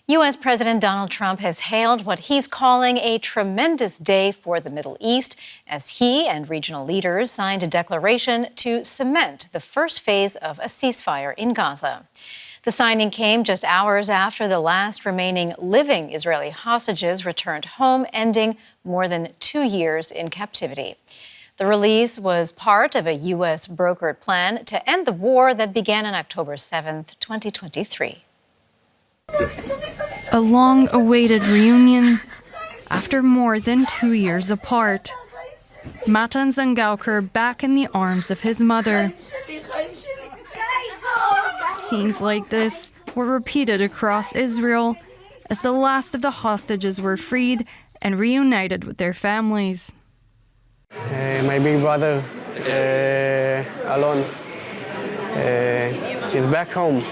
U.S. President Donald Trump has hailed what he's calling a tremendous day for the Middle East as he and regional leaders signed a declaration to cement the first phase of a ceasefire in Gaza. The signing came just hours after the last remaining living Israeli hostages returned home, ending more than 2 years in captivity. The release was part of a U.S. brokered plan to end the war that began on October 7, 2023. A long-awaited reunion after more than 2 years apart. Matan Zangauker back in the arms of his mother. Scenes like this were repeated across Israel as the last of the hostages were freed and reunited with their families. My big brother, Alon, is back home.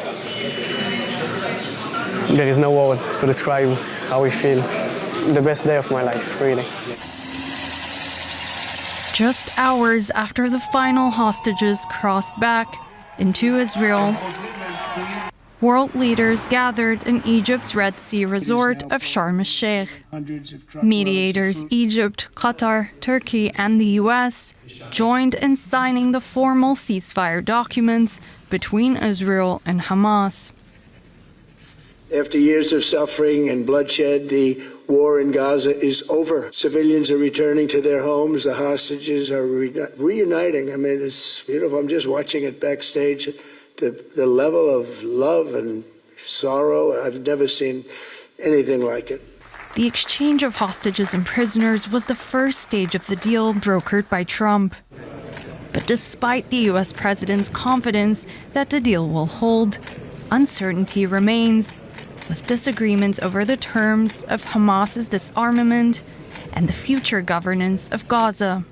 There is no words to describe how we feel. The best day of my life, really. Just hours after the final hostages crossed back into Israel, world leaders gathered in Egypt's Red Sea resort of Sharm el-Sheikh. Mediators Egypt, Qatar, Turkey, and the U.S. joined in signing the formal ceasefire documents between Israel and Hamas. After years of suffering and bloodshed, the war in Gaza is over. Civilians are returning to their homes. The hostages are reuniting. I mean, it's beautiful. I'm just watching it backstage. The level of love and sorrow, I've never seen anything like it. The exchange of hostages and prisoners was the first stage of the deal brokered by Trump. But despite the U.S. president's confidence that the deal will hold, uncertainty remains, with disagreements over the terms of Hamas's disarmament and the future governance of Gaza.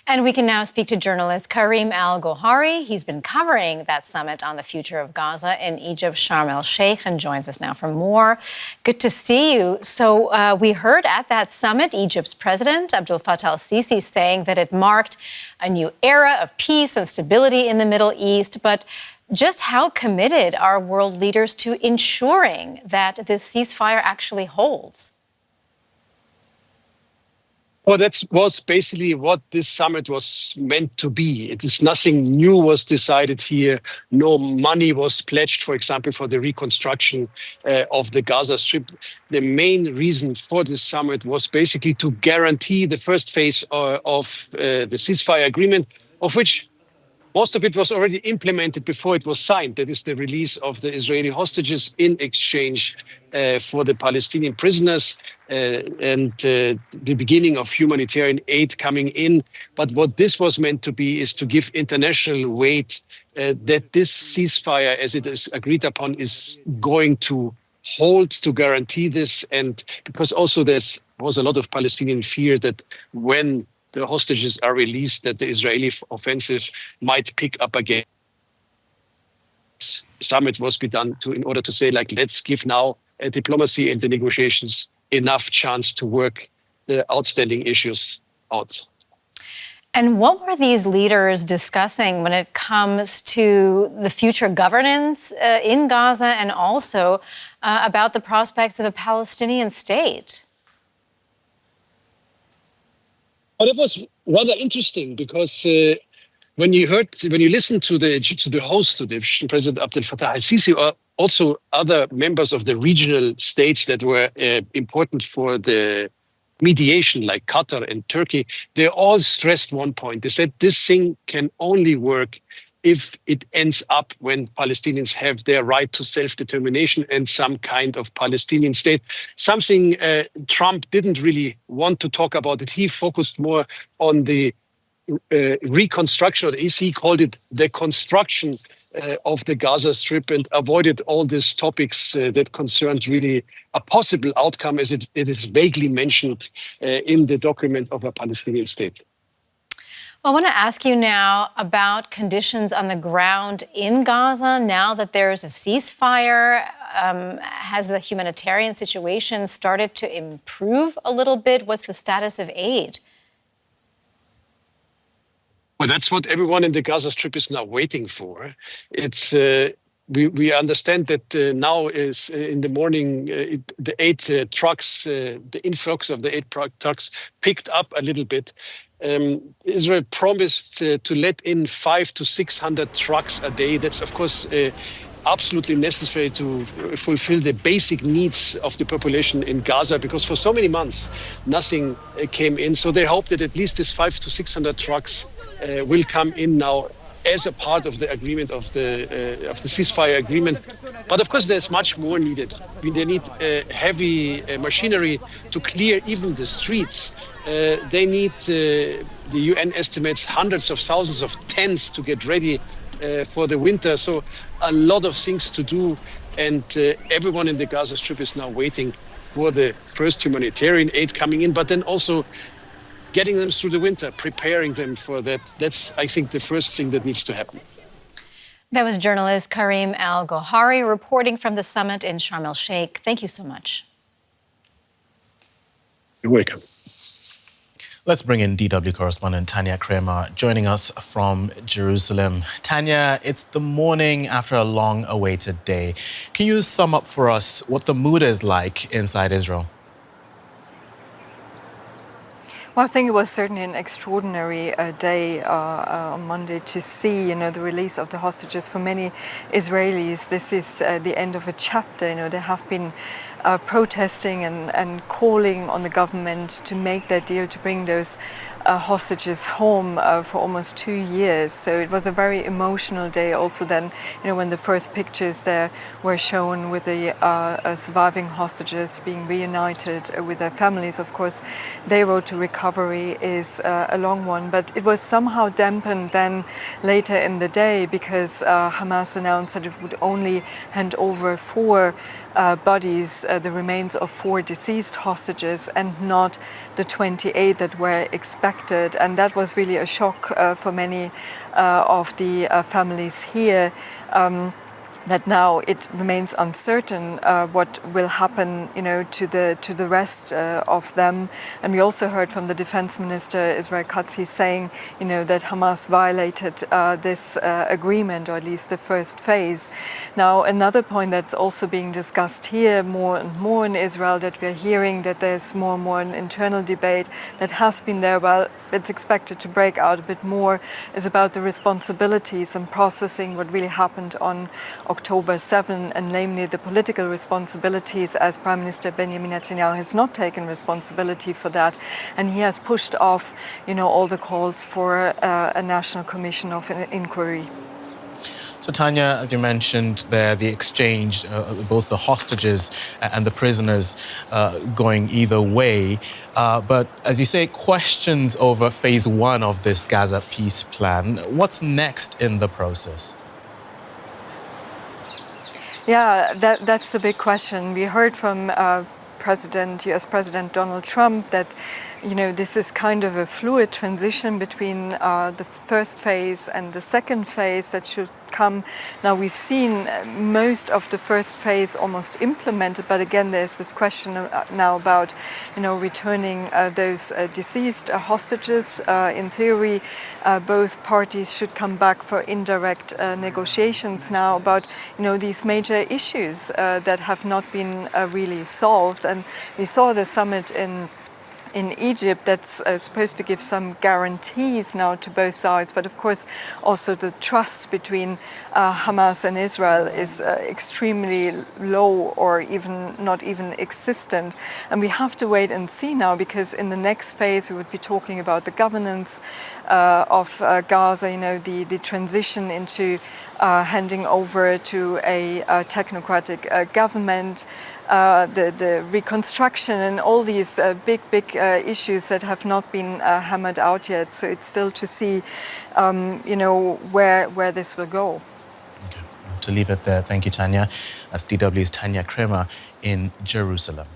And we can now speak to journalist Karim Al-Gohari. He's been covering that summit on the future of Gaza in Egypt, Sharm el-Sheikh, and joins us now for more. Good to see you. So we heard at that summit Egypt's president, Abdel Fattah al-Sisi, saying that it marked a new era of peace and stability in the Middle East. But just how committed are world leaders to ensuring that this ceasefire actually holds? Well, that was basically what this summit was meant to be. It is nothing new was decided here. No money was pledged, for example, for the reconstruction of the Gaza Strip. The main reason for this summit was basically to guarantee the first phase of the ceasefire agreement, of which most of it was already implemented before it was signed. That is the release of the Israeli hostages in exchange for the Palestinian prisoners and the beginning of humanitarian aid coming in. But what this was meant to be is to give international weight that this ceasefire, as it is agreed upon, is going to hold, to guarantee this. And because also there was a lot of Palestinian fear that when the hostages are released, that the Israeli offensive might pick up again. Summit was be done in order to say, like, let's give now diplomacy and the negotiations enough chance to work the outstanding issues out. And what were these leaders discussing when it comes to the future governance in Gaza and also about the prospects of a Palestinian state? Well, it was rather interesting because when you listened to the host, to the President Abdel Fattah al-Sisi, or also other members of the regional states that were important for the mediation, like Qatar and Turkey, they all stressed one point. They said this thing can only work if it ends up when Palestinians have their right to self-determination and some kind of Palestinian state. Something Trump didn't really want to talk about it. He focused more on the reconstruction, or he called it the construction of the Gaza Strip, and avoided all these topics that concerned really a possible outcome, as it is vaguely mentioned in the document of a Palestinian state. Well, I want to ask you now about conditions on the ground in Gaza. Now that there is a ceasefire, has the humanitarian situation started to improve a little bit? What's the status of aid? Well, that's what everyone in the Gaza Strip is now waiting for. It's we understand that now is in the morning, the 8 trucks, the influx of the 8 trucks picked up a little bit. Israel promised to let in 500 to 600 trucks a day. That's, of course, absolutely necessary to fulfill the basic needs of the population in Gaza, because for so many months, nothing came in. So they hope that at least this 500 to 600 trucks will come in now as a part of the agreement of the ceasefire agreement. But of course, there's much more needed. They need heavy machinery to clear even the streets. They need, the UN estimates, hundreds of thousands of tents to get ready for the winter. So a lot of things to do. And everyone in the Gaza Strip is now waiting for the first humanitarian aid coming in, but then also getting them through the winter, preparing them for that. That's, I think, the first thing that needs to happen. That was journalist Karim Al-Gohari reporting from the summit in Sharm el-Sheikh. Thank you so much. You're welcome. Let's bring in DW correspondent Tanya Kramer joining us from Jerusalem. Tanya, it's the morning after a long-awaited day. Can you sum up for us what the mood is like inside Israel? Well, I think it was certainly an extraordinary day on Monday to see, the release of the hostages. For many Israelis, this is the end of a chapter. They have been protesting and calling on the government to make their deal to bring those hostages home for almost 2 years. So it was a very emotional day also then, when the first pictures there were shown with the surviving hostages being reunited with their families. Of course, their road to recovery is a long one, but it was somehow dampened then later in the day because Hamas announced that it would only hand over 4 bodies, the remains of 4 deceased hostages, and not the 28 that were expected. And that was really a shock for many of the families here. That now it remains uncertain what will happen, to the rest of them. And we also heard from the Defense Minister Israel Katz, he's saying, that Hamas violated this agreement, or at least the first phase. Now, another point that's also being discussed here more and more in Israel, that we're hearing that there's more and more an internal debate that has been there. Well, it's expected to break out a bit more, is about the responsibilities and processing what really happened on October 7, and namely the political responsibilities, as Prime Minister Benjamin Netanyahu has not taken responsibility for that, and he has pushed off, all the calls for a national commission of an inquiry. So, Tanya, as you mentioned there, the exchange, both the hostages and the prisoners going either way. But as you say, questions over phase 1 of this Gaza peace plan. What's next in the process? Yeah, that's the big question. We heard from US President Donald Trump that, this is kind of a fluid transition between the first phase and the second phase that should come. Now, we've seen most of the first phase almost implemented, but again, there's this question now about, returning those deceased hostages. In theory, both parties should come back for indirect negotiations now about, these major issues that have not been really solved. And we saw the summit in Egypt that's supposed to give some guarantees now to both sides, but of course also the trust between Hamas and Israel is extremely low, or even not even existent. And we have to wait and see now, because in the next phase we would be talking about the governance of Gaza, the transition into handing over to a technocratic government, the reconstruction, and all these big issues that have not been hammered out yet. So it's still to see, where this will go. Okay, to leave it there. Thank you, Tanya. That's DW's Tanya Kramer in Jerusalem.